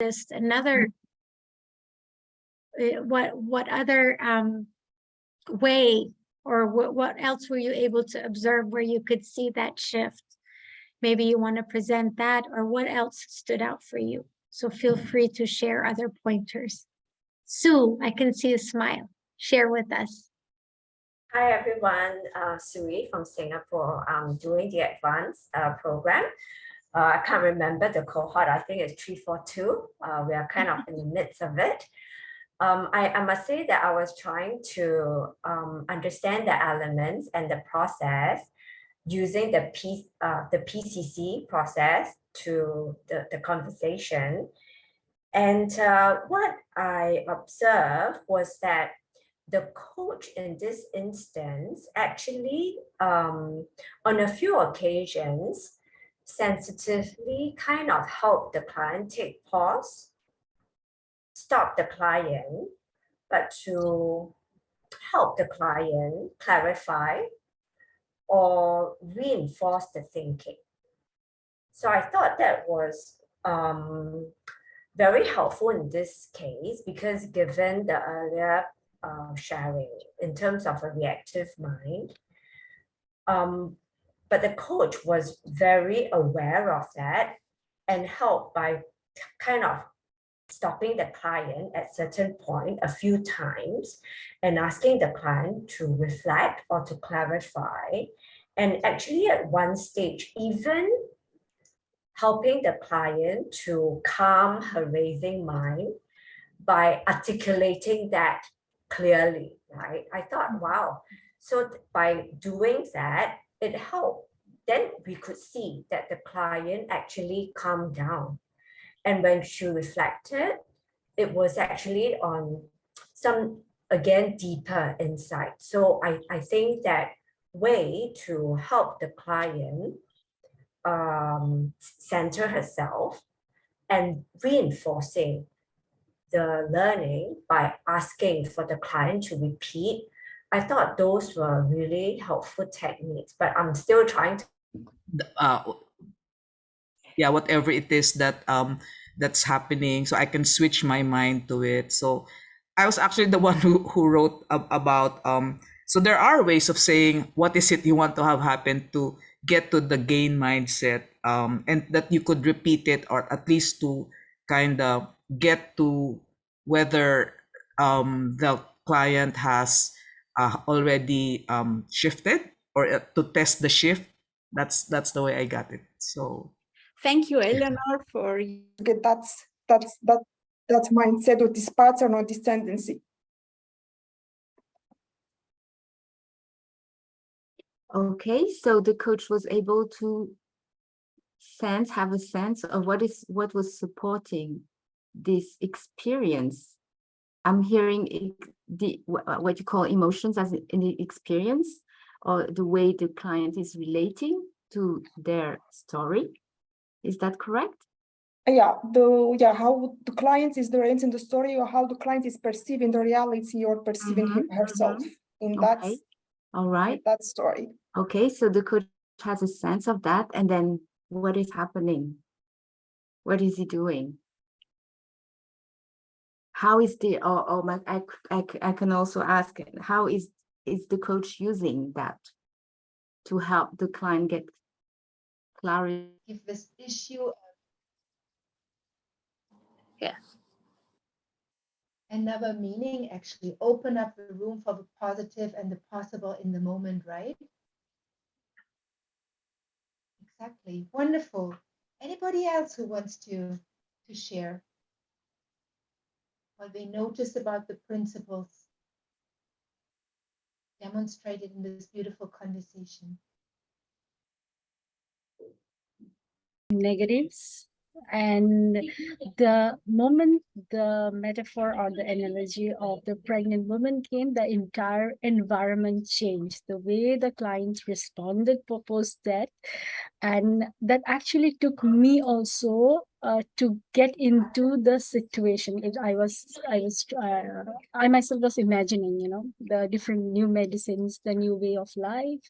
just another, what other way, or what else were you able to observe where you could see that shift? Maybe you want to present that, or what else stood out for you? So feel free to share other pointers. Sue, I can see a smile. Share with us. Hi everyone, Sui from Singapore. I'm doing the advanced program. I can't remember the cohort, I think it's 342. We are kind of in the midst of it. I must say that I was trying to understand the elements and the process using the PCC process to the conversation. And what I observed was that the coach in this instance actually, on a few occasions, sensitively kind of helped the client take pause, stop the client, but to help the client clarify or reinforce the thinking. So I thought that was very helpful in this case, because given the earlier sharing in terms of a reactive mind, but the coach was very aware of that and helped by kind of stopping the client at certain point a few times and asking the client to reflect or to clarify. And actually at one stage, even helping the client to calm her racing mind by articulating that clearly, right? I thought, wow. So by doing that, it helped. Then we could see that the client actually calmed down. And when she reflected, it was actually on some, again, deeper insight. So I think that way to help the client center herself and reinforcing the learning by asking for the client to repeat. I thought those were really helpful techniques, but I'm still trying to yeah, whatever it is that that's happening, so I can switch my mind to it. So I was actually the one who wrote about so there are ways of saying what is it you want to have happen to get to the gain mindset, and that you could repeat it, or at least to kind of get to whether the client has already shifted, or to test the shift. That's the way I got it. So thank you, Eleanor, for that mindset, or this pattern, or this tendency. Okay, so the coach was able to have a sense of what was supporting this experience. I'm hearing what you call emotions as in the experience, or the way the client is relating to their story. Is that correct? Yeah, how the client is relating the story, or how the client is perceiving the reality, or perceiving herself in that. All right. That story. Okay, so the coach has a sense of that, and then what is happening? What is he doing? How is the I can also ask, how is the coach using that to help the client get clarity? If this issue, another meaning, actually open up the room for the positive and the possible in the moment, right? Exactly. Wonderful. Anybody else who wants to share what they notice about the principles demonstrated in this beautiful conversation? Negatives, and the moment the metaphor or the analogy of the pregnant woman came, the entire environment changed. The way the clients responded post that, and that actually took me also to get into the situation. I myself was imagining, the different new medicines, the new way of life,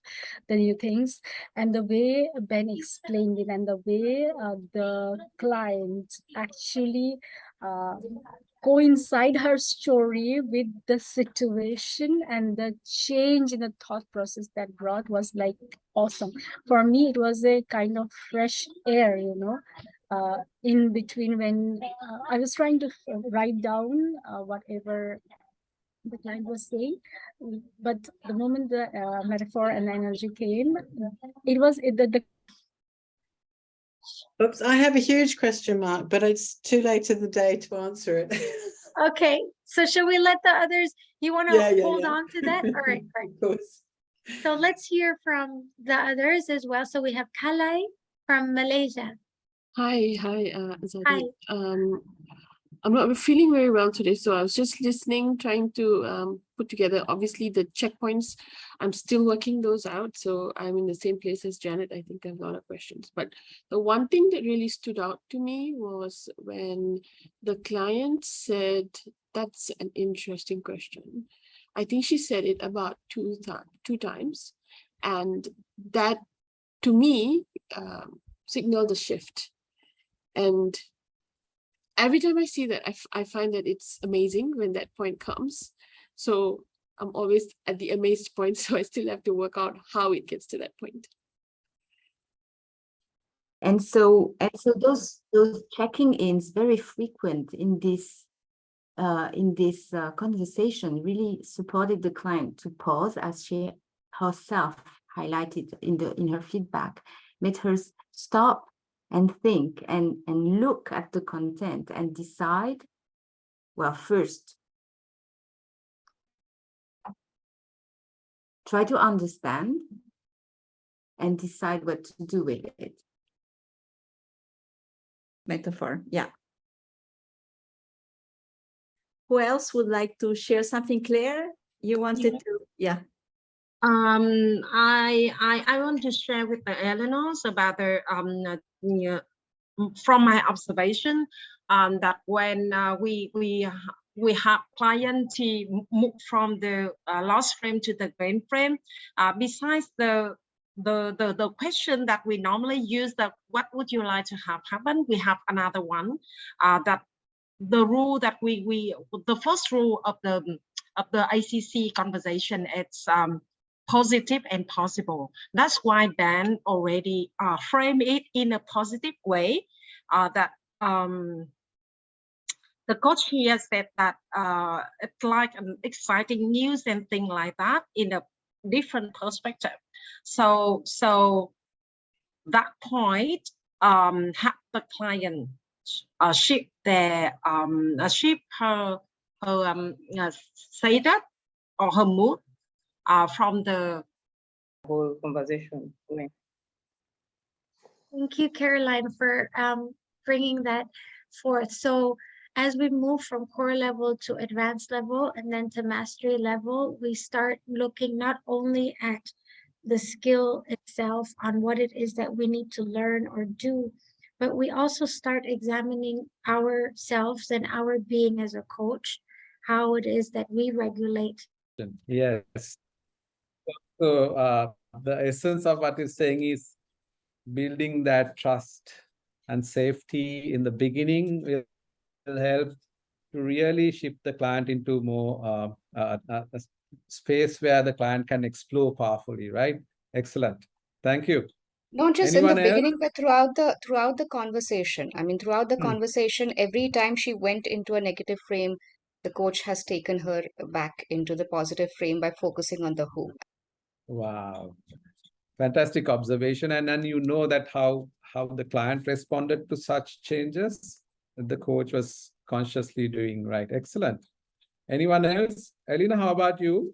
the new things, and the way Ben explained it, and the way the client actually coincide her story with the situation, and the change in the thought process that brought was like awesome. For me, it was a kind of fresh air, in between when I was trying to write down whatever the client was saying, but the moment the metaphor and energy came, it was the Oops, I have a huge question mark, but it's too late in the day to answer it. Okay, so shall we let the others, you want to hold on to that? All right, great. Of course. So let's hear from the others as well. So we have Kalai from Malaysia. Hi, Azadi. Hi. I'm not feeling very well today, so I was just listening, trying to put together, obviously, the checkpoints. I'm still working those out, so I'm in the same place as Janet. I think I have a lot of questions. But the one thing that really stood out to me was when the client said, "That's an interesting question." I think she said it about two times, and that, to me, signaled a shift. And every time I see that, I find that it's amazing when that point comes. So I'm always at the amazed point, so I still have to work out how it gets to that point. And so those checking ins very frequent in this conversation really supported the client to pause, as she herself highlighted in her feedback, made her stop and think and look at the content and decide, well, first, try to understand and decide what to do with it. Metaphor, yeah. Who else would like to share something, Claire? You wanted to, yeah. I want to share with the Eleanors about the from my observation, that when we have client move from the lost frame to the gain frame, besides the question that we normally use, that what would you like to have happen, we have another one, that the rule that the first rule of the ACC conversation, it's positive and possible. That's why Ben already framed it in a positive way, that the coach here said that it's like an exciting news and thing like that in a different perspective. So that point help the client shift their shift her status or her mood from the whole conversation going. Thank you, Caroline, for bringing that forth. So as we move from core level to advanced level and then to mastery level, we start looking not only at the skill itself on what it is that we need to learn or do, but we also start examining ourselves and our being as a coach, how it is that we regulate. Yes. So the essence of what you're saying is building that trust and safety in the beginning will help to really shift the client into more a space where the client can explore powerfully, right? Excellent. Thank you. Not just Anyone in the else? beginning, but throughout the conversation. I mean, throughout the conversation, every time she went into a negative frame, the coach has taken her back into the positive frame by focusing on the who. Wow. Fantastic observation. And then you know that how the client responded to such changes that the coach was consciously doing, right? Excellent. Anyone else? Elena, how about you?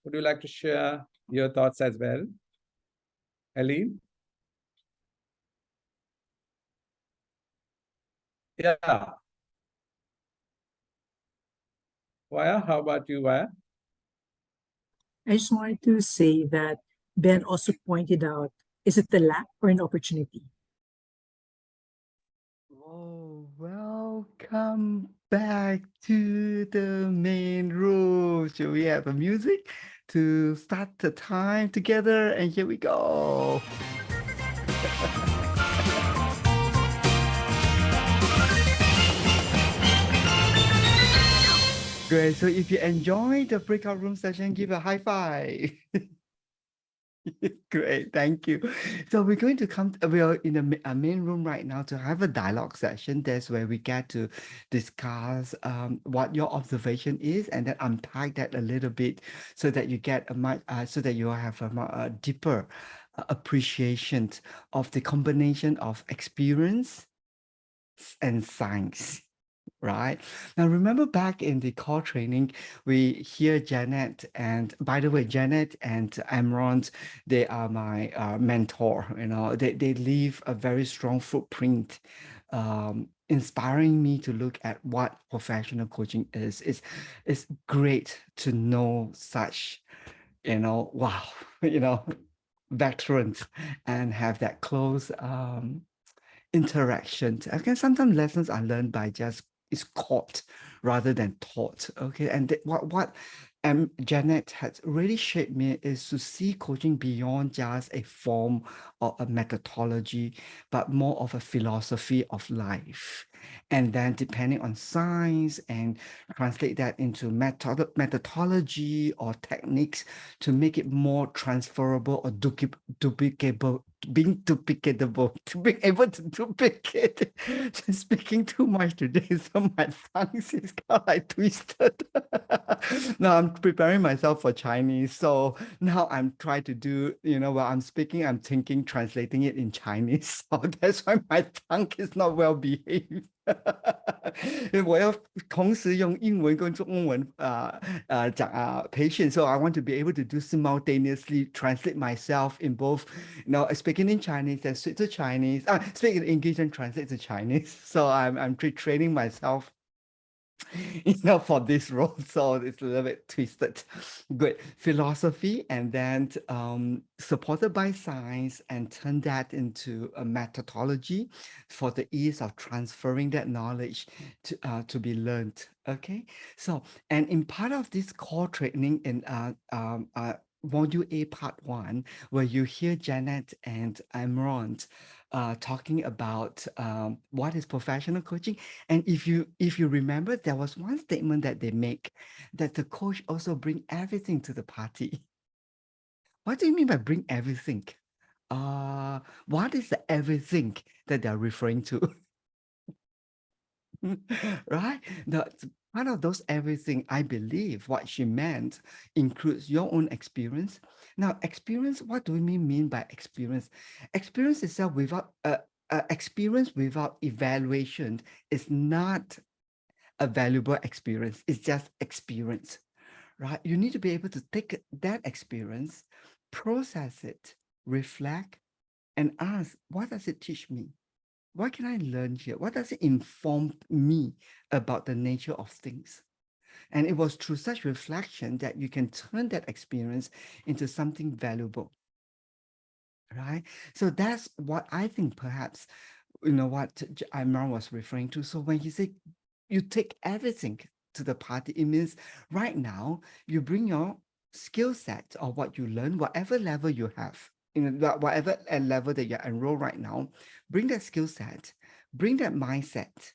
Would you like to share your thoughts as well? Eileen? Yeah. Waya, how about you, Waya? I just wanted to say that Ben also pointed out, is it a lack or an opportunity? Oh, welcome back to the main room. Should we have a music to start the time together? And here we go. Great. So if you enjoy the breakout room session, give a high five. Great, thank you. So we're going to come, we are in a main room right now to have a dialogue session. That's where we get to discuss what your observation is and then unpack that a little bit so that you get a much, so that you have a deeper appreciation of the combination of experience and science. Right. Now, remember back in the core training, we hear Janet, and by the way, Janet and Amron, they are my mentor. You know, they leave a very strong footprint, inspiring me to look at what professional coaching is. It's great to know such, wow, veterans and have that close interactions. Again, sometimes lessons are learned by just is caught rather than taught. Okay, and what Janet has really shaped me is to see coaching beyond just a form or a methodology, but more of a philosophy of life. And then depending on science and translate that into methodology or techniques to make it more transferable or duplicable, being duplicatable, to being able to duplicate. Speaking too much today, so my tongue is kind of like twisted. Now I'm preparing myself for Chinese, so now I'm trying to do, while I'm speaking, I'm thinking, translating it in Chinese. So that's why my tongue is not well behaved. 我要同时用英文跟中文讲培训, so I want to be able to do simultaneously translate myself in both, speaking in Chinese and switch to Chinese, speak in English and translate to Chinese. So I'm training myself for this role, so it's a little bit twisted. Good philosophy, and then supported by science, and turn that into a methodology for the ease of transferring that knowledge to be learned. Okay, so and in part of this core training in Module A Part 1, where you hear Janet and Amron talking about what is professional coaching. And if you remember, there was one statement that they make, that the coach also bring everything to the party. What do you mean by bring everything? What is the everything that they're referring to? Right? Part of those everything, I believe what she meant includes your own experience. Now, experience, what do we mean by experience? Experience itself without experience without evaluation is not a valuable experience. It's just experience, right? You need to be able to take that experience, process it, reflect, and ask, what does it teach me? What can I learn here? What does it inform me about the nature of things? And it was through such reflection that you can turn that experience into something valuable, right? So that's what I think perhaps, what Imran was referring to. So when you say you take everything to the party, it means right now you bring your skill set or what you learn, whatever level you have, whatever level that you're enrolled right now, bring that skill set, bring that mindset,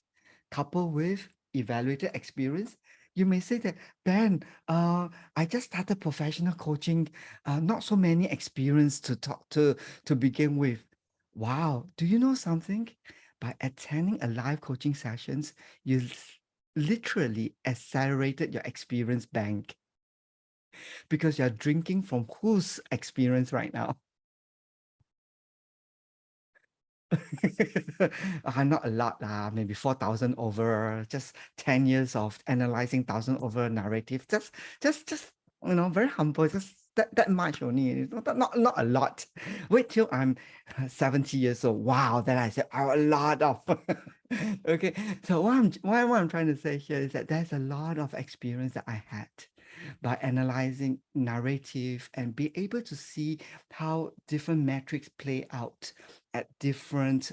coupled with evaluated experience. You may say that, Ben, I just started professional coaching, not so many experience to talk to begin with. Wow, do you know something? By attending a live coaching sessions, you literally accelerated your experience bank because you're drinking from whose experience right now? Not a lot, maybe 4,000 over, just 10 years of analyzing 1,000 over narrative. Just, very humble, just that much only, not a lot. Wait till I'm 70 years old. Wow, then I said, a lot of. Okay, so what I'm trying to say here is that there's a lot of experience that I had by analyzing narrative and be able to see how different metrics play out at different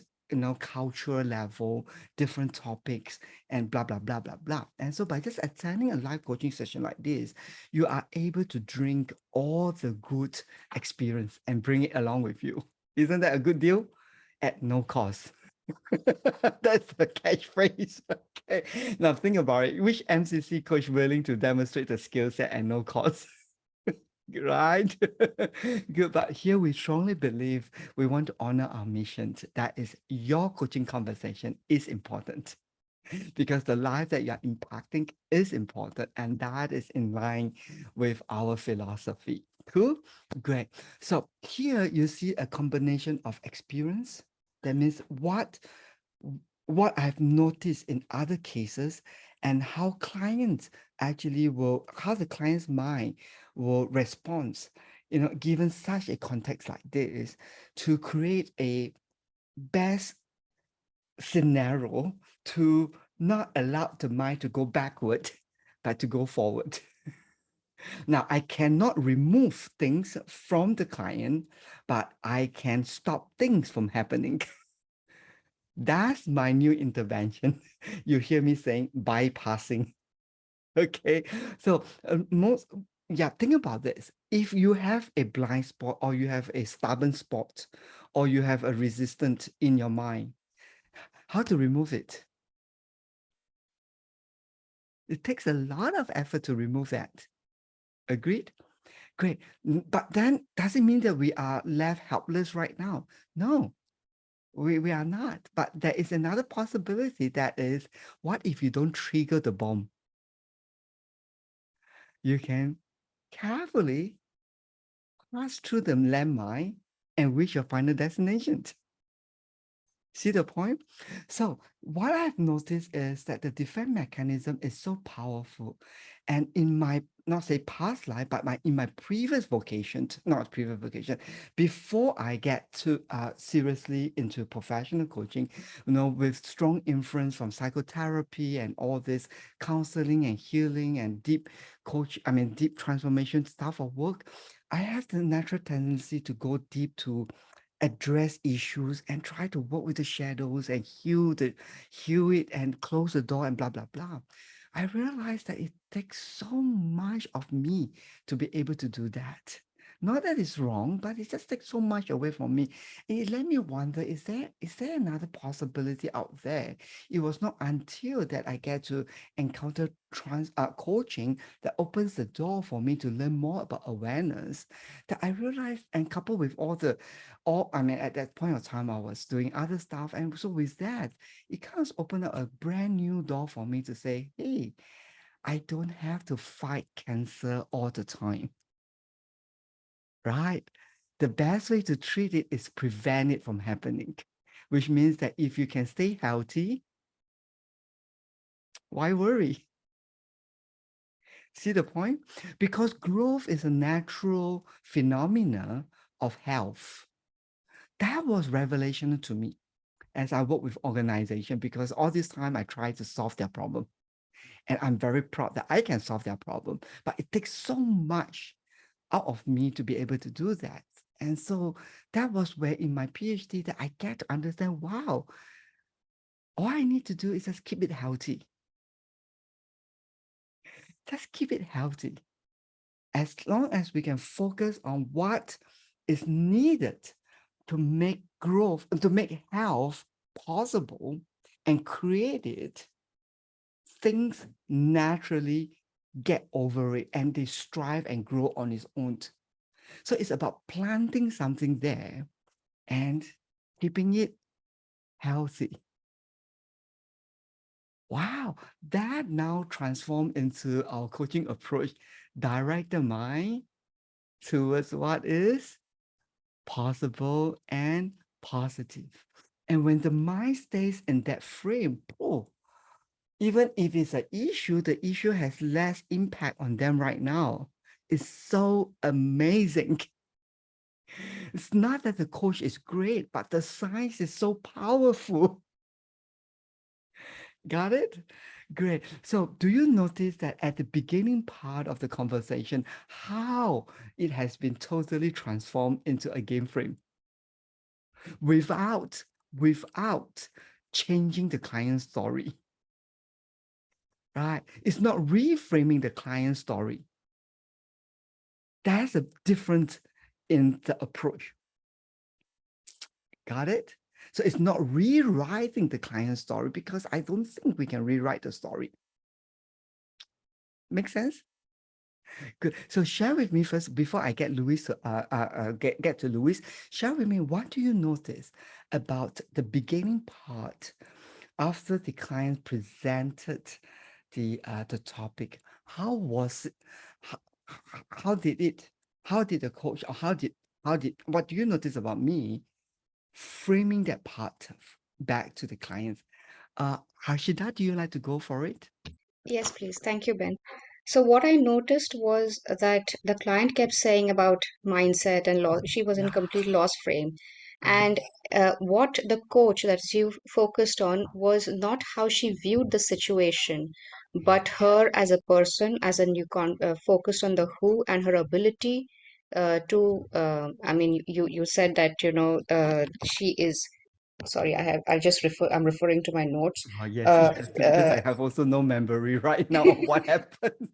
cultural level, different topics, and blah, blah, blah, blah, blah. And so by just attending a live coaching session like this, you are able to drink all the good experience and bring it along with you. Isn't that a good deal? At no cost. That's the catchphrase. Okay. Now think about it. Which MCC coach willing to demonstrate the skill set at no cost? Right? Good. But here we strongly believe we want to honor our mission. That is, your coaching conversation is important because the life that you're impacting is important, and that is in line with our philosophy. Cool? Great. So here you see a combination of experience. That means what I've noticed in other cases, and how clients actually how the client's mind will respond, given such a context like this, to create a best scenario to not allow the mind to go backward, but to go forward. Now, I cannot remove things from the client, but I can stop things from happening. That's my new intervention. You hear me saying bypassing. Okay. So think about this. If you have a blind spot, or you have a stubborn spot, or you have a resistance in your mind, how to remove it? It takes a lot of effort to remove that. Agreed? Great. But then does it mean that we are left helpless right now? No. We are not, but there is another possibility, that is, what if you don't trigger the bomb? You can carefully pass through the landmine and reach your final destination. See the point? So what I've noticed is that the defense mechanism is so powerful. And in my, not say past life, but in my previous vocation, not previous vocation, before I get to seriously into professional coaching, with strong influence from psychotherapy and all this counseling and healing and deep transformation stuff of work, I have the natural tendency to go deep to address issues and try to work with the shadows and heal it and close the door and blah, blah, blah. I realized that it takes so much of me to be able to do that. Not that it's wrong, but it just takes so much away from me. And it let me wonder, is there another possibility out there? It was not until that I get to encounter coaching that opens the door for me to learn more about awareness, that I realized, and coupled with at that point of time, I was doing other stuff. And so with that, it kind of opened up a brand new door for me to say, hey, I don't have to fight cancer all the time. Right? The best way to treat it is prevent it from happening, which means that if you can stay healthy, why worry? See the point? Because growth is a natural phenomena of health. That was revelation to me as I work with organization, because all this time I try to solve their problem. And I'm very proud that I can solve their problem, but it takes so much out of me to be able to do that. And so that was where in my PhD that I get to understand, wow, all I need to do is just keep it healthy. Just keep it healthy. As long as we can focus on what is needed to make growth, to make health possible and create it, things naturally get over it and they strive and grow on its own. So it's about planting something there and keeping it healthy. Wow, that now transformed into our coaching approach. Direct the mind towards what is possible and positive. And when the mind stays in that frame, even if it's an issue, the issue has less impact on them right now. It's so amazing. It's not that the coach is great, but the science is so powerful. Got it? Great. So do you notice that at the beginning part of the conversation, how it has been totally transformed into a game frame without without changing the client's story. Right? It's not reframing the client's story. That's a difference in the approach. Got it? So it's not rewriting the client's story, because I don't think we can rewrite the story. Make sense? Good. So share with me first, before I get Louis to get to Louis, share with me, what do you notice about the beginning part after the client presented the topic? How was it? How did the coach, or what do you notice about me framing that part back to the clients? Harshida, do you like to go for it? Yes, please. Thank you, Ben. So what I noticed was that the client kept saying about mindset and loss. She was in complete loss frame. And what the coach that you focused on was not how she viewed the situation, but her as a person, as a new focused on the who and her ability I mean, you said that, she is, sorry, I'm referring to my notes. Oh, yes, yes, because I have also no memory right now of what happened.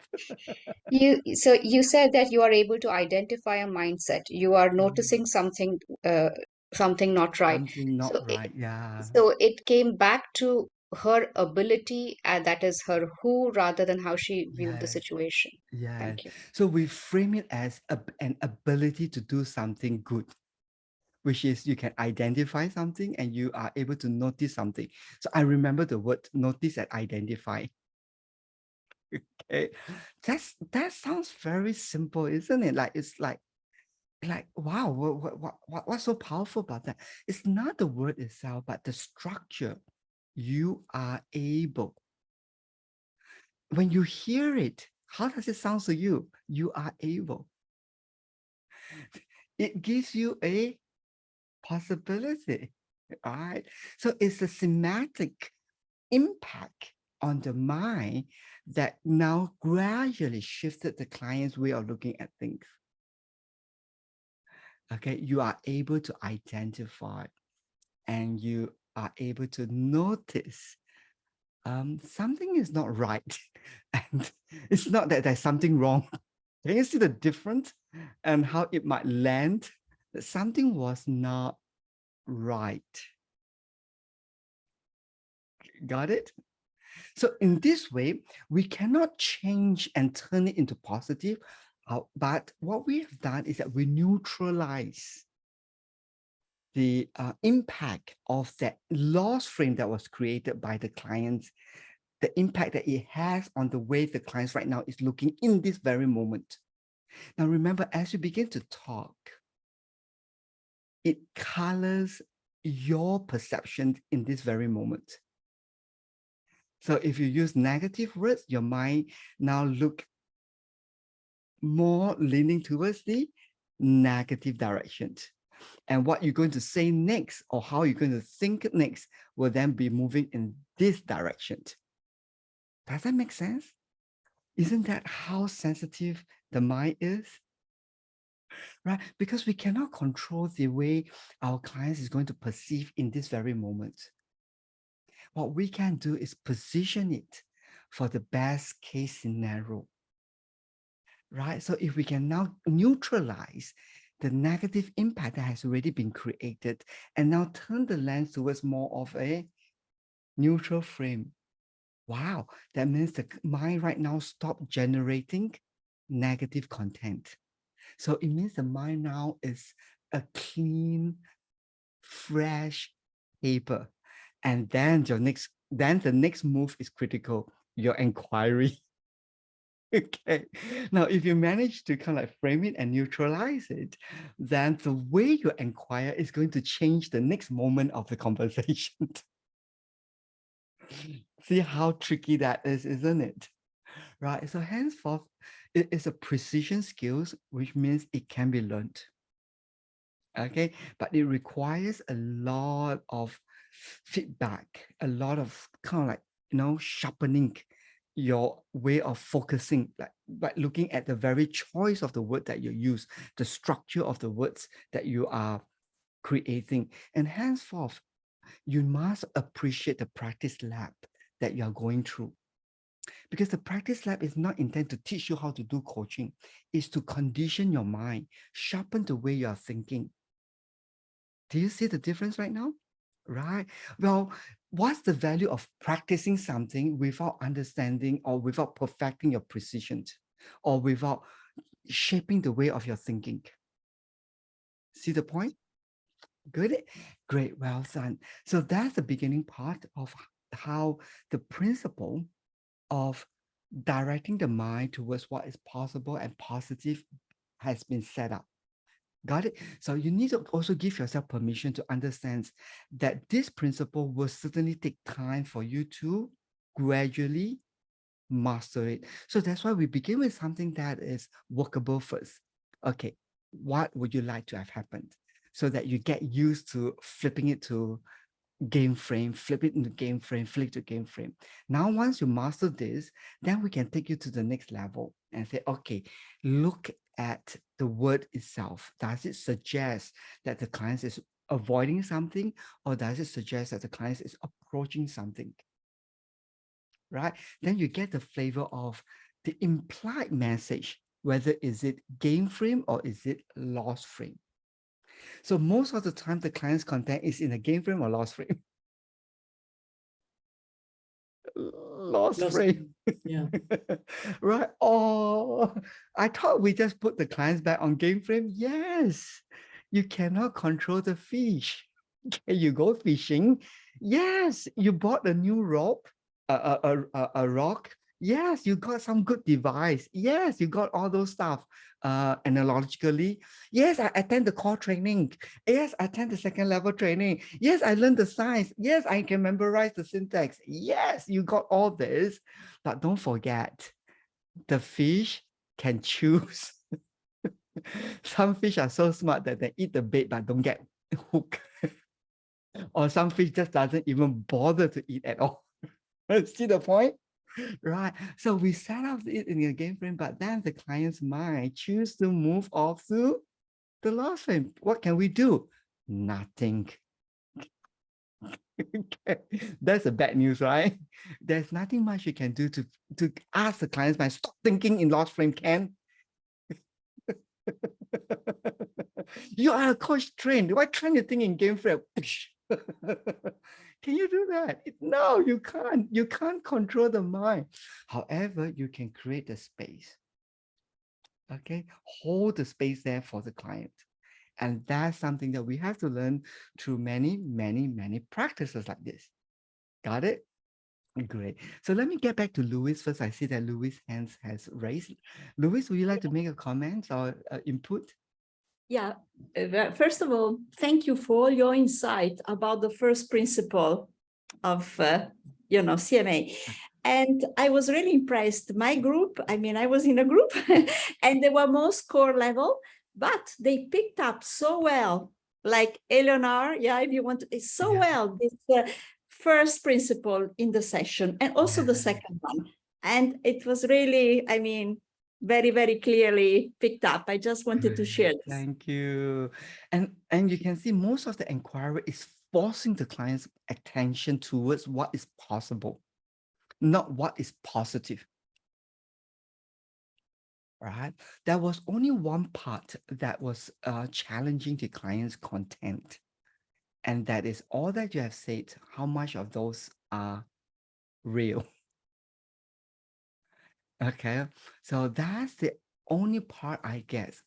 You said that you are able to identify a mindset. You are noticing something not right. Something not So right, yeah. so it came back to her ability, and that is her who, rather than how she viewed the Yes, situation. yes. Thank you. So we frame it as an ability to do something good, which is you can identify something and you are able to notice something. So I remember the word notice and identify. Okay, that sounds very simple, isn't it? Like it's like wow, what's so powerful about that? It's not the word itself, but the structure. You are able. When you hear it, how does it sound to you? You are able. It gives you a possibility, right? So it's a semantic impact on the mind that now gradually shifted the client's way of looking at things. Okay, you are able to identify and you are able to notice something is not right. And it's not that there's something wrong. Can you see the difference and how it might land? That something was not right. Got it? So in this way, we cannot change and turn it into positive, but what we have done is that we neutralize the impact of that loss frame that was created by the clients, the impact that it has on the way the clients right now is looking in this very moment. Now, remember, as you begin to talk, it colors your perception in this very moment. So if you use negative words, your mind now look more leaning towards the negative direction. And what you're going to say next, or how you're going to think next, will then be moving in this direction. Does that make sense? Isn't that how sensitive the mind is? Right? Because we cannot control the way our clients is going to perceive in this very moment. What we can do is position it for the best case scenario. Right? So if we can now neutralize the negative impact that has already been created and now turn the lens towards more of a neutral frame. Wow, that means the mind right now stop generating negative content. So it means the mind now is a clean, fresh paper. And then the next move is critical, your inquiry. Okay. Now, if you manage to kind of like frame it and neutralize it, then the way you inquire is going to change the next moment of the conversation. See how tricky that is, isn't it? Right. So henceforth, it is a precision skills, which means it can be learned. Okay, but it requires a lot of feedback, a lot of kind of like, sharpening your way of focusing, like looking at the very choice of the word that you use, the structure of the words that you are creating. And henceforth, you must appreciate the practice lab that you are going through. Because the practice lab is not intended to teach you how to do coaching. It's to condition your mind, sharpen the way you are thinking. Do you see the difference right now? Right. Well, what's the value of practicing something without understanding or without perfecting your precision or without shaping the way of your thinking? See the point? Good. Great. Well done. So that's the beginning part of how the principle of directing the mind towards what is possible and positive has been set up. Got it? So you need to also give yourself permission to understand that this principle will certainly take time for you to gradually master it. So that's why we begin with something that is workable first. Okay, what would you like to have happened? So that you get used to flipping it to game frame, flip it into game frame, flip to game frame. Now, once you master this, then we can take you to the next level and say, okay, look at the word itself. Does it suggest that the client is avoiding something, or does it suggest that the client is approaching something? Right? Then you get the flavor of the implied message, whether is it game frame or is it loss frame. So most of the time, the client's content is in a game frame or loss frame. Lost frame. Yeah. Right. Oh, I thought we just put the clients back on game frame. Yes, you cannot control the fish. Can you go fishing? Yes, you bought a new rope, a rock. Yes, you got some good device. Yes, you got all those stuff. Analogically, yes, I attend the core training. Yes, I attend the second level training. Yes, I learned the science. Yes, I can memorize the syntax. Yes, you got all this, but don't forget, the fish can choose. Some fish are so smart that they eat the bait but don't get hooked. Or some fish just doesn't even bother to eat at all. See the point? Right. So we set up it in a game frame, but then the client's mind choose to move off to the loss frame. What can we do? Nothing. That's the bad news, right? There's nothing much you can do to ask the client's mind, stop thinking in loss frame, Ken. You are a coach trained. Why train you think in game frame? Can you do that? No, you can't. You can't control the mind. However, you can create the space. Okay, hold the space there for the client. And that's something that we have to learn through many, many, many practices like this. Got it? Great. So let me get back to Louis first. I see that Louis' hands has raised. Louis, would you like to make a comment or input? Yeah, first of all, thank you for all your insight about the first principle of, CMA. And I was really impressed. My group, I mean, I was in a group and they were most core level, but they picked up so well, like Eleanor, yeah, if you want to, so well, this first principle in the session and also the second one. And it was really, I mean, very, very clearly picked up. I just wanted to share this. Thank you. And you can see most of the inquiry is forcing the client's attention towards what is possible, not what is positive. Right? There was only one part that was challenging the client's content. And that is all that you have said, how much of those are real. Okay, so that's the only part, I guess,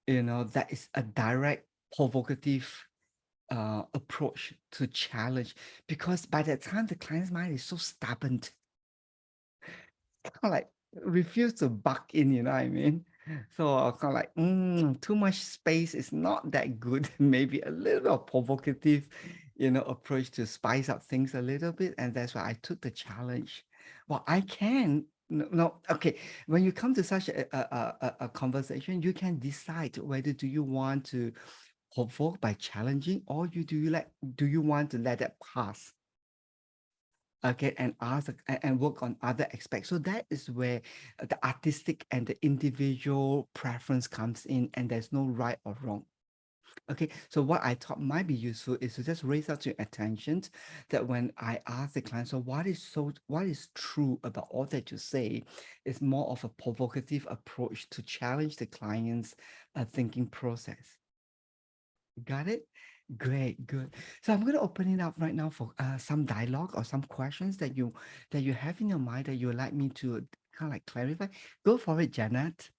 that is a direct provocative approach to challenge, because by that time the client's mind is so stubborn, kind of like refuse to buck in, you know what I mean? So I kind of like, too much space is not that good. Maybe a little provocative, approach to spice up things a little bit. And that's why I took the challenge. Well, I can. No, okay. When you come to such a conversation, you can decide whether do you want to provoke by challenging, or do you want to let that pass? Okay, and ask and work on other aspects. So that is where the artistic and the individual preference comes in, and there's no right or wrong. Okay, so what I thought might be useful is to just raise up to your attention that when I ask the client, so what is true about all that you say, is more of a provocative approach to challenge the client's thinking process. Got it? Great, good. So I'm going to open it up right now for some dialogue or some questions that you have in your mind that you would like me to kind of like clarify. Go for it, Janet.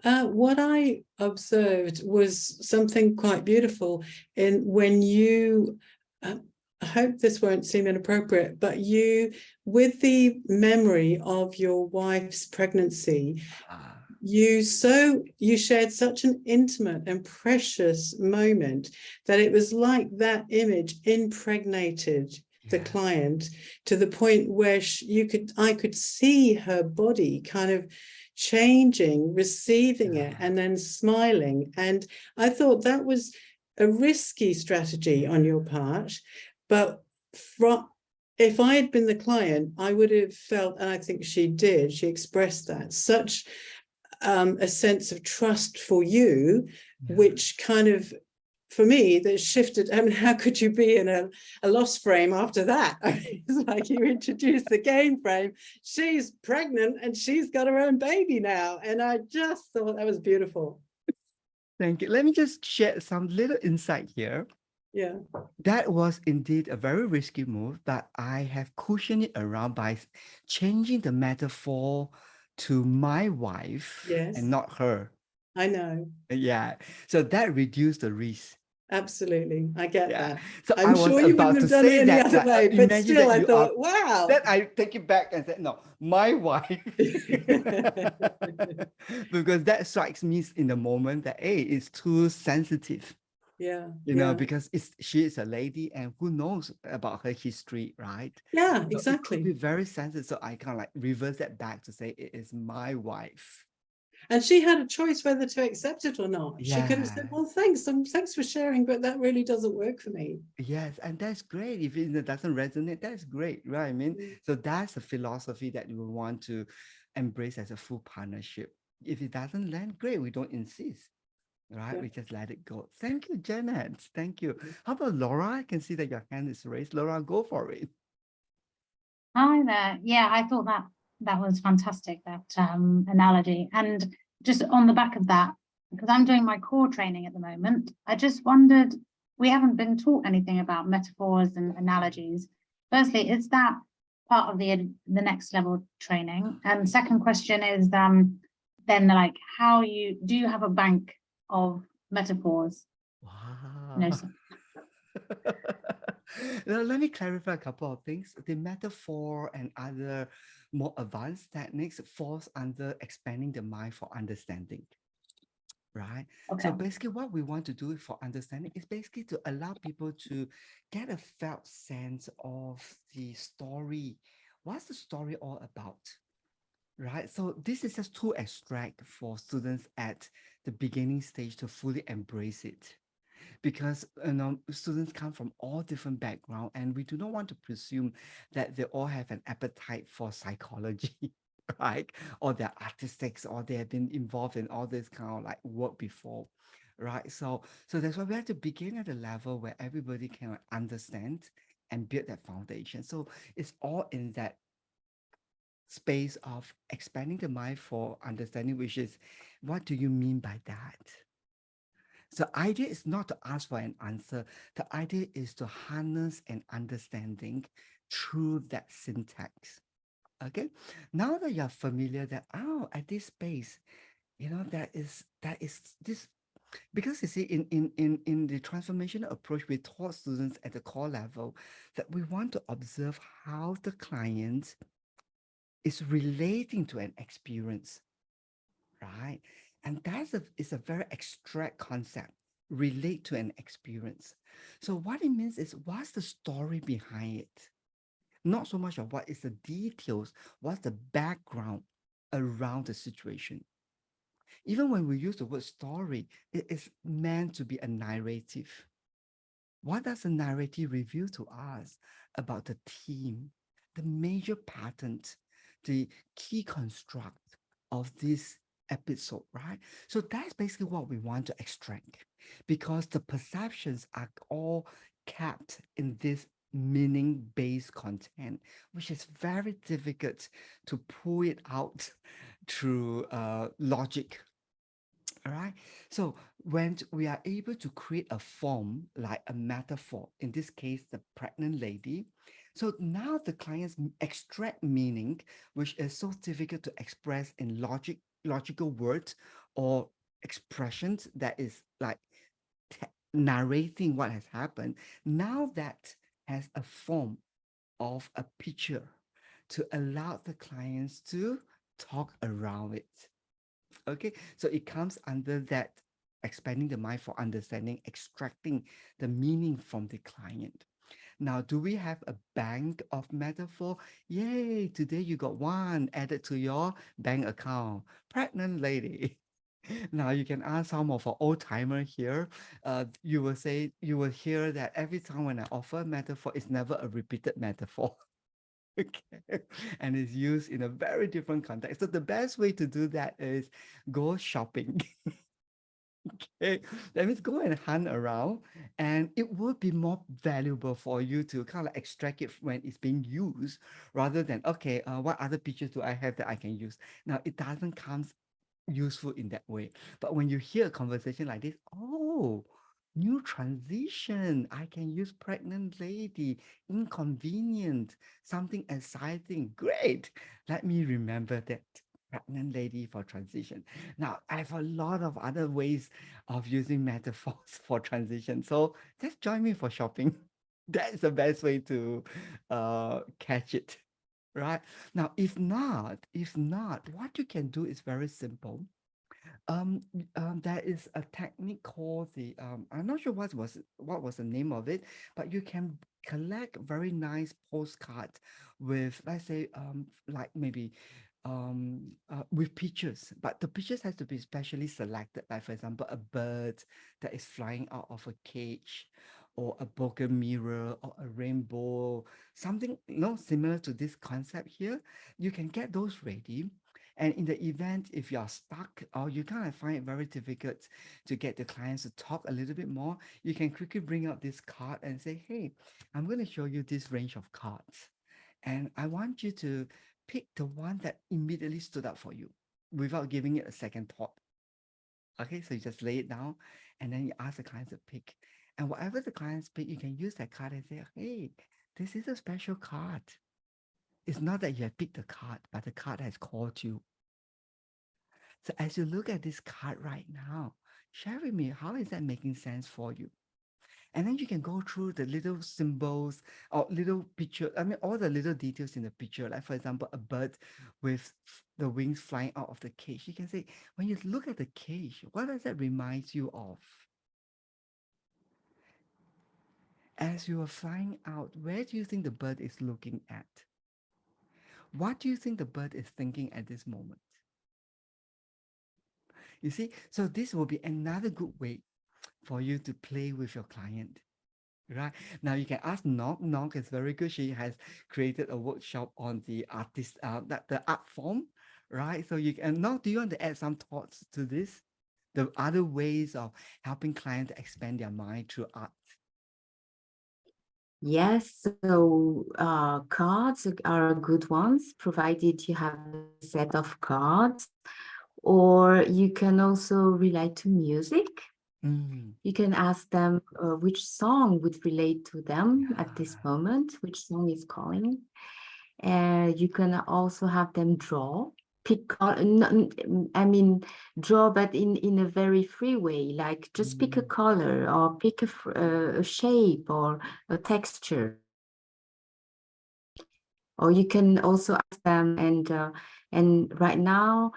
What I observed was something quite beautiful in when you, I hope this won't seem inappropriate, but you, with the memory of your wife's pregnancy, you shared such an intimate and precious moment that it was like that image impregnated the client to the point where I could see her body kind of changing, receiving it, and then smiling. And I thought that was a risky strategy on your part, but if I had been the client, I would have felt, and I think she did, she expressed that, such a sense of trust for you, which kind of, for me, that shifted. I mean, how could you be in a loss frame after that? I mean, it's like you introduce the gain frame. She's pregnant and she's got her own baby now. And I just thought that was beautiful. Thank you. Let me just share some little insight here. Yeah. That was indeed a very risky move, but I have cushioned it around by changing the metaphor to my wife and not her. I know. Yeah. So that reduced the risk. Absolutely. I get that. So I'm I was sure you about wouldn't to have done say it any that, other way, but imagine still that I you thought, are, wow. then I take it back and said, no, my wife. Because that strikes me in the moment that, hey, it's too sensitive. Yeah. You know, because she is a lady and who knows about her history, right? Yeah, So exactly. it could be very sensitive. So I kind of like reverse that back to say it is my wife. And she had a choice whether to accept it or not. She could have said, well, thanks for sharing, but that really doesn't work for me. Yes, and that's great. If it doesn't resonate, that's great, right? I mean, so that's the philosophy that we want to embrace as a full partnership. If it doesn't land, great, we don't insist, right? We just let it go. Thank you, Janet. Thank you. How about Laura? I can see that your hand is raised. Laura, go for it. Hi there. Yeah, I thought that was fantastic, that analogy. And just on the back of that, because I'm doing my core training at the moment, I just wondered, we haven't been taught anything about metaphors and analogies. Firstly, is that part of the next level training? And second question is then like, do you have a bank of metaphors? Wow. No, sir. Now, let me clarify a couple of things. The metaphor and other more advanced techniques falls under expanding the mind for understanding, right? Okay. So basically what we want to do for understanding is basically to allow people to get a felt sense of the story. What's the story all about? Right, so this is just too abstract for students at the beginning stage to fully embrace it, because students come from all different backgrounds, and we do not want to presume that they all have an appetite for psychology, right? Or they're artistics, or they have been involved in all this kind of like work before, right? So that's why we have to begin at a level where everybody can understand and build that foundation. So it's all in that space of expanding the mind for understanding, which is, what do you mean by that? So idea is not to ask for an answer. The idea is to harness an understanding through that syntax. Okay. Now that you're familiar that, at this space, that is this, because you see, in the transformational approach, we taught students at the core level that we want to observe how the client is relating to an experience, right? And is a very abstract concept, relate to an experience. So what it means is, what's the story behind it? Not so much of what is the details, what's the background around the situation. Even when we use the word story, it is meant to be a narrative. What does a narrative reveal to us about the theme, the major pattern, the key construct of this episode, right? So that's basically what we want to extract, because the perceptions are all kept in this meaning-based content, which is very difficult to pull it out through logic. All right. So when we are able to create a form like a metaphor, in this case, the pregnant lady. So now the clients extract meaning, which is so difficult to express in logical words or expressions that is like narrating what has happened. Now that has a form of a picture to allow the clients to talk around it. Okay, so it comes under that expanding the mind for understanding, extracting the meaning from the client. Now, do we have a bank of metaphor? Yay, today you got one added to your bank account. Pregnant lady. Now you can ask some of our old timer here. You will hear that every time when I offer a metaphor, it's never a repeated metaphor. Okay. And it's used in a very different context. So the best way to do that is go shopping. Okay. That means go and hunt around, and it would be more valuable for you to kind of extract it when it's being used rather than, okay, what other features do I have that I can use? Now, it doesn't come useful in that way. But when you hear a conversation like this, oh, new transition. I can use pregnant lady, inconvenient, something exciting. Great. Let me remember that pregnant lady for transition. Now, I have a lot of other ways of using metaphors for transition. So just join me for shopping. That's the best way to catch it. Right. Now, if not, what you can do is very simple. There is a technique called the I'm not sure what was the name of it, but you can collect very nice postcards with, let's say, like maybe with pictures, but the pictures has to be specially selected. Like for example, a bird that is flying out of a cage, or a broken mirror, or a rainbow, something similar to this concept here. You can get those ready. And in the event, if you are stuck or you kind of find it very difficult to get the clients to talk a little bit more, you can quickly bring up this card and say, hey, I'm going to show you this range of cards. And I want you to pick the one that immediately stood out for you without giving it a second thought. Okay, so you just lay it down and then you ask the clients to pick. And whatever the clients pick, you can use that card and say, hey, this is a special card. It's not that you have picked the card, but the card has called you. So as you look at this card right now, share with me, how is that making sense for you? And then you can go through the little symbols or little picture, all the little details in the picture. Like for example, a bird with the wings flying out of the cage. You can say, when you look at the cage, what does that remind you of? As you are flying out, where do you think the bird is looking at? What do you think the bird is thinking at this moment? You see, so this will be another good way for you to play with your client. Right now, you can ask Nog. Nog is very good. She has created a workshop on the artist, the art form, right? So you can. Nog, do you want to add some thoughts to this? The other ways of helping clients expand their mind through art. Yes, so cards are good ones, provided you have a set of cards, or you can also relate to music. You can ask them which song would relate to them at this moment, which song is calling. You can also have them draw, draw, but in a very free way, like just pick a color or pick a shape or a texture. Or you can also ask them, and right now,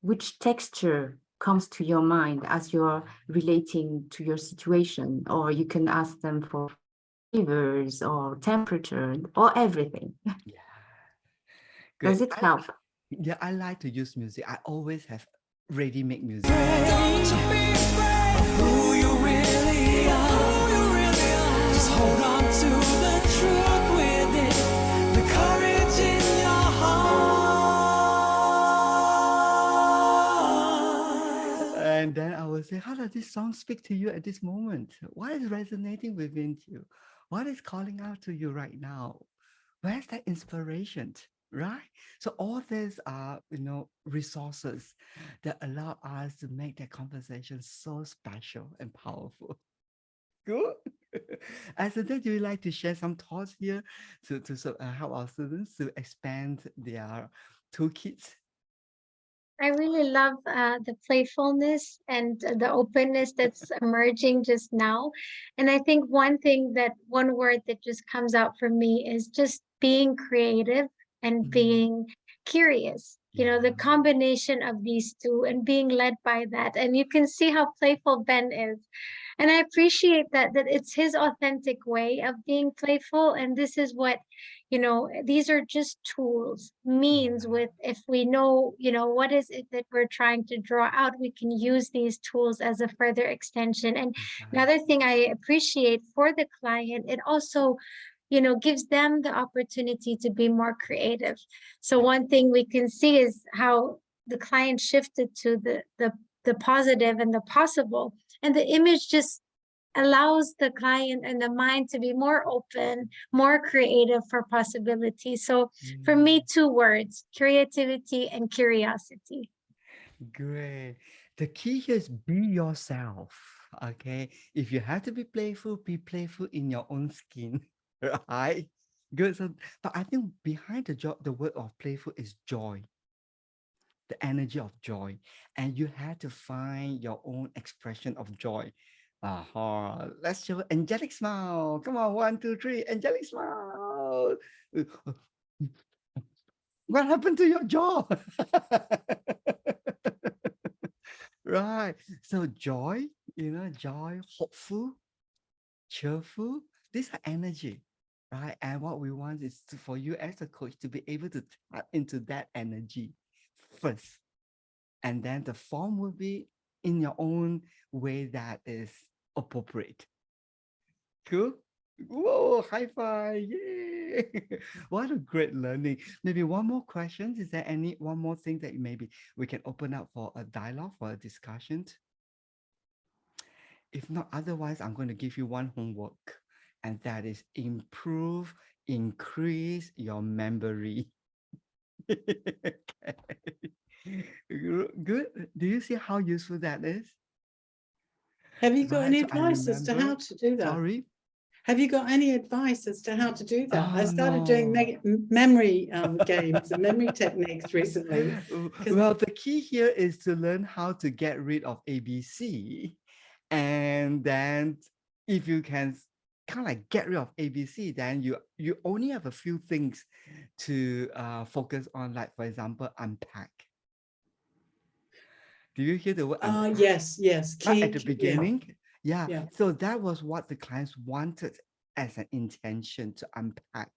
which texture comes to your mind as you're relating to your situation? Or you can ask them for flavors or temperature or everything. Yeah. Does it help? Yeah, I like to use music. I always have ready-made music. Don't you be afraid of who you really are. Just hold on to the truth within, the courage in your heart. say, how does this song speak to you at this moment? What is resonating within you? What is calling out to you right now? Where's that inspiration, right? So all these are, resources that allow us to make that conversation so special and powerful. Good. As a do you like to share some thoughts here to help our students to expand their toolkits? I really love the playfulness and the openness that's emerging just now. And I think one word that just comes out for me is just being creative and being curious. You know, the combination of these two and being led by that. And you can see how playful Ben is. And I appreciate that it's his authentic way of being playful. And this is what, these are just tools, means with, if we know, what is it that we're trying to draw out, we can use these tools as a further extension. And another thing I appreciate for the client, it also, gives them the opportunity to be more creative. So one thing we can see is how the client shifted to the positive and the possible. And the image just allows the client and the mind to be more open, more creative for possibilities. So for me, 2 words, creativity and curiosity. Great. The key here is be yourself. Okay. If you have to be playful in your own skin. Right? Good. So, but I think behind the word of playful is joy, the energy of joy. And you have to find your own expression of joy. Let's show angelic smile. Come on, 1, 2, 3, angelic smile. What happened to your jaw? Right. So joy, joy, hopeful, cheerful. These are energy, right? And what we want is for you as a coach to be able to tap into that energy first. And then the form will be in your own way that is appropriate. Cool? Whoa, high five. Yay. What a great learning. Maybe one more question. Is there one more thing that maybe we can open up for a dialogue, for a discussion? If not, otherwise, I'm going to give you one homework, and that is increase your memory. Okay. Good. Do you see how useful that is? Have you got Right, any so I advice as to how remember- to do that? Sorry? Have you got any advice as to how to do that? I Oh, started doing no. memory games and memory techniques recently. Well, the key here is to learn how to get rid of ABC. And then if you can kind of like get rid of ABC, then you only have a few things to focus on, like, for example, unpack. Do you hear the word unpack? Yes. Right at Key, the beginning? Yeah. Yeah. So that was what the clients wanted as an intention, to unpack.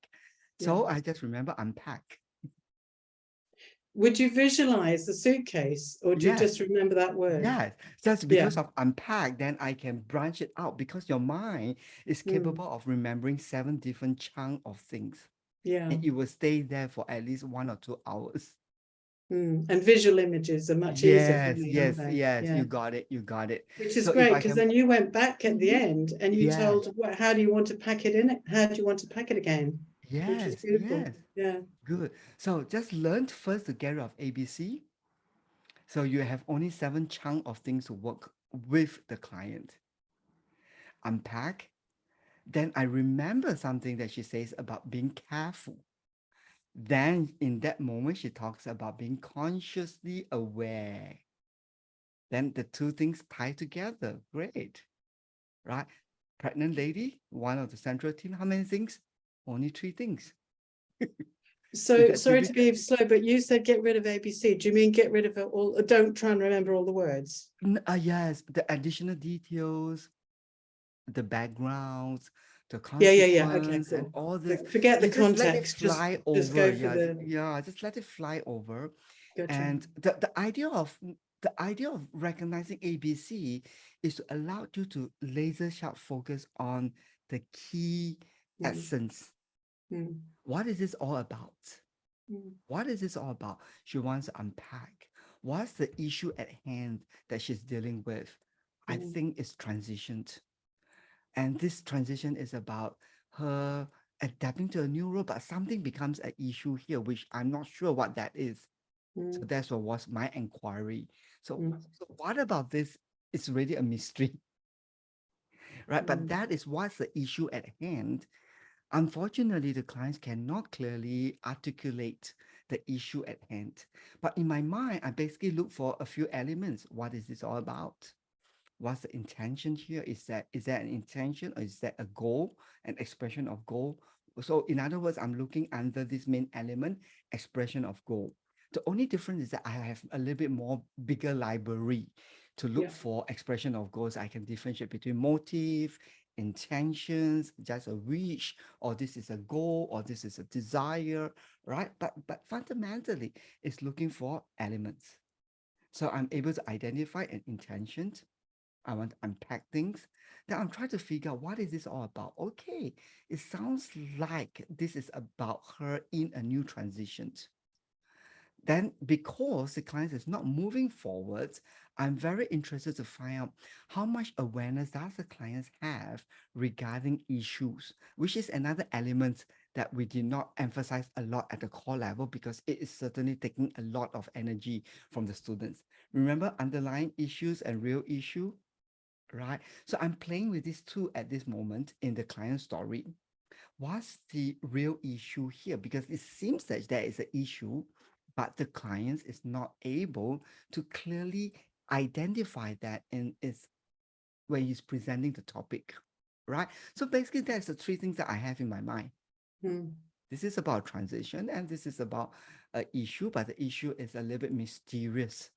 So I just remember unpack. Would you visualize the suitcase, or do you just remember that word? Yes, just because of unpack, then I can branch it out, because your mind is capable of remembering 7 different chunks of things. Yeah. And it will stay there for at least 1 or 2 hours. And visual images are much easier for me, Yes, aren't they? yes, Yeah. you got it, you got it. Which is So if great, I because can- then you went back at the end and you Yes. told how do you want to pack it in it? How do you want to pack it again? Which was Yes, beautiful. yes. Yeah. Good. So just learn first to get rid of ABC. So you have only 7 chunks of things to work with the client. Unpack. Then I remember something that she says about being careful. Then in that moment, she talks about being consciously aware. Then the 2 things tie together. Great. Right? Pregnant lady, one of the central team. How many things? Only 3 things. So sorry to be slow, but you said get rid of ABC. Do you mean get rid of it all? Don't try and remember all the words. Yes, the additional details, the backgrounds, the Yeah. consequence, Okay, and cool. all this. Forget the You just let it context. fly over. Just go for Just let it fly over. Gotcha. And the idea of recognizing ABC is to allow you to laser sharp focus on the key essence. What is this all about? What is this all about? She wants to unpack. What's the issue at hand that she's dealing with? I think is transitioned. And this transition is about her adapting to a new role, but something becomes an issue here, which I'm not sure what that is. So that's what was my inquiry. So, so what about this? It's really a mystery, right? But that is what's the issue at hand. Unfortunately, the clients cannot clearly articulate the issue at hand. But in my mind, I basically look for a few elements. What is this all about? What's the intention here? Is that an intention, or is that a goal, an expression of goal? So in other words, I'm looking under this main element, expression of goal. The only difference is that I have a little bit more bigger library to look for expression of goals. I can differentiate between motive, intentions, just a wish, or this is a goal, or this is a desire, right? But fundamentally, it's looking for elements. So I'm able to identify an intention. I want to unpack things. Then I'm trying to figure out what is this all about. Okay, it sounds like this is about her in a new transition. Then because the client is not moving forward, I'm very interested to find out how much awareness does the clients have regarding issues, which is another element that we did not emphasize a lot at the core level because it is certainly taking a lot of energy from the students. Remember underlying issues and real issue, right? So I'm playing with these two at this moment in the client story. What's the real issue here? Because it seems that there is an issue, but the client is not able to clearly identify that in its when he's presenting the topic, right? So basically, that's the three things that I have in my mind. This is about transition, and this is about an issue, but the issue is a little bit mysterious.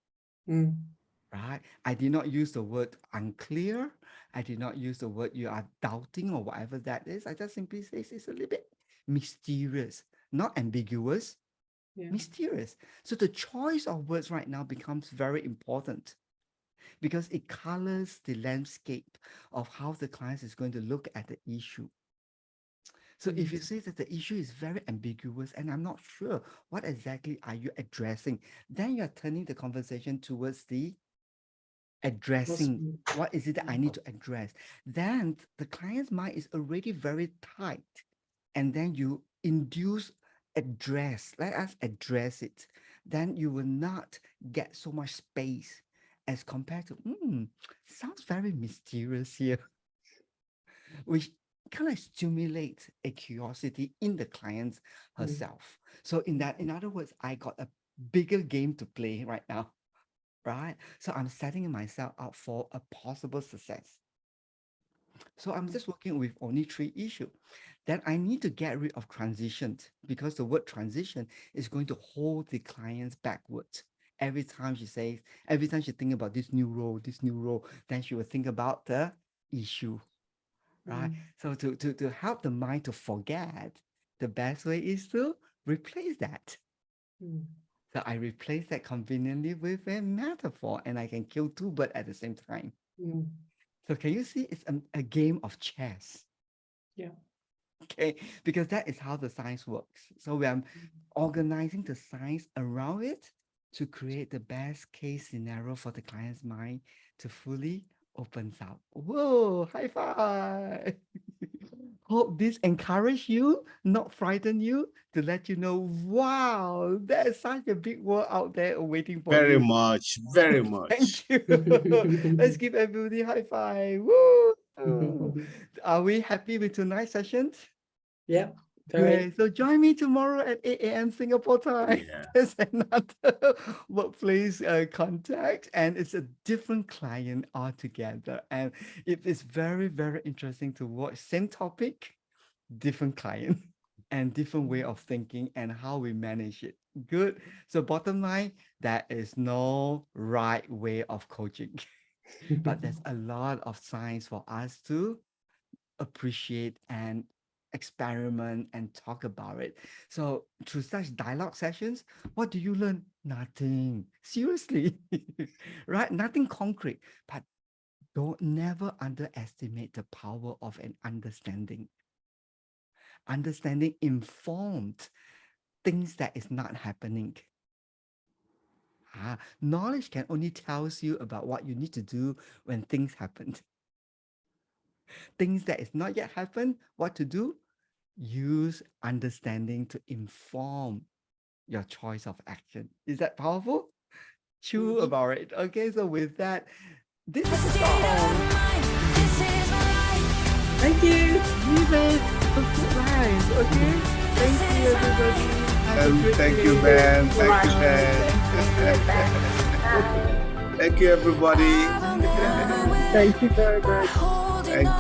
Right? I did not use the word unclear. I did not use the word you are doubting or whatever that is. I just simply say it's a little bit mysterious, not ambiguous, mysterious. So the choice of words right now becomes very important because it colors the landscape of how the client is going to look at the issue. So if you say that the issue is very ambiguous and I'm not sure what exactly are you addressing, then you're turning the conversation towards the addressing what is it that I need to address. Then the client's mind is already very tight. And then you induce address, let us address it. Then you will not get so much space as compared to, sounds very mysterious here, which kind of stimulates a curiosity in the client herself. So in other words, I got a bigger game to play right now. Right? So I'm setting myself up for a possible success. So I'm just working with only 3 issues. Then I need to get rid of transition because the word transition is going to hold the clients backwards. Every time she think about this new role, then she will think about the issue, right? So to help the mind to forget, the best way is to replace that. So I replace that conveniently with a metaphor and I can kill 2 birds at the same time. So can you see it's a game of chess? Yeah. Okay, because that is how the science works. So we are organizing the science around it to create the best case scenario for the client's mind to fully opens up. Whoa, high five. Hope this encourage you, not frighten you, to let you know, wow, there's such a big world out there waiting for Very you. much, very Thank much. you. Let's give everybody high five. Woo! Are we happy with tonight's session? Yeah. Great. So join me tomorrow at 8 a.m. Singapore time. Yeah. There's another workplace contact, and it's a different client altogether. And it is very, very interesting to watch. Same topic, different client, and different way of thinking and how we manage it. Good. So bottom line, there is no right way of coaching, but there's a lot of science for us to appreciate and experiment and talk about it. So through such dialogue sessions, what do you learn? Nothing. Seriously, right? Nothing concrete, but don't never underestimate the power of an understanding. Understanding informed things that is not happening. Knowledge can only tells you about what you need to do when things happen. Things that is not yet happened, what to do? Use understanding to inform your choice of action. Is that powerful? Chew about it. Okay, so with that, this is the song. Thank you. Leave it. Nice. Okay. Thank you, everybody. Have a good Thank day. you, Ben. Thank you, Ben. Thank you, everybody. Thank you very much.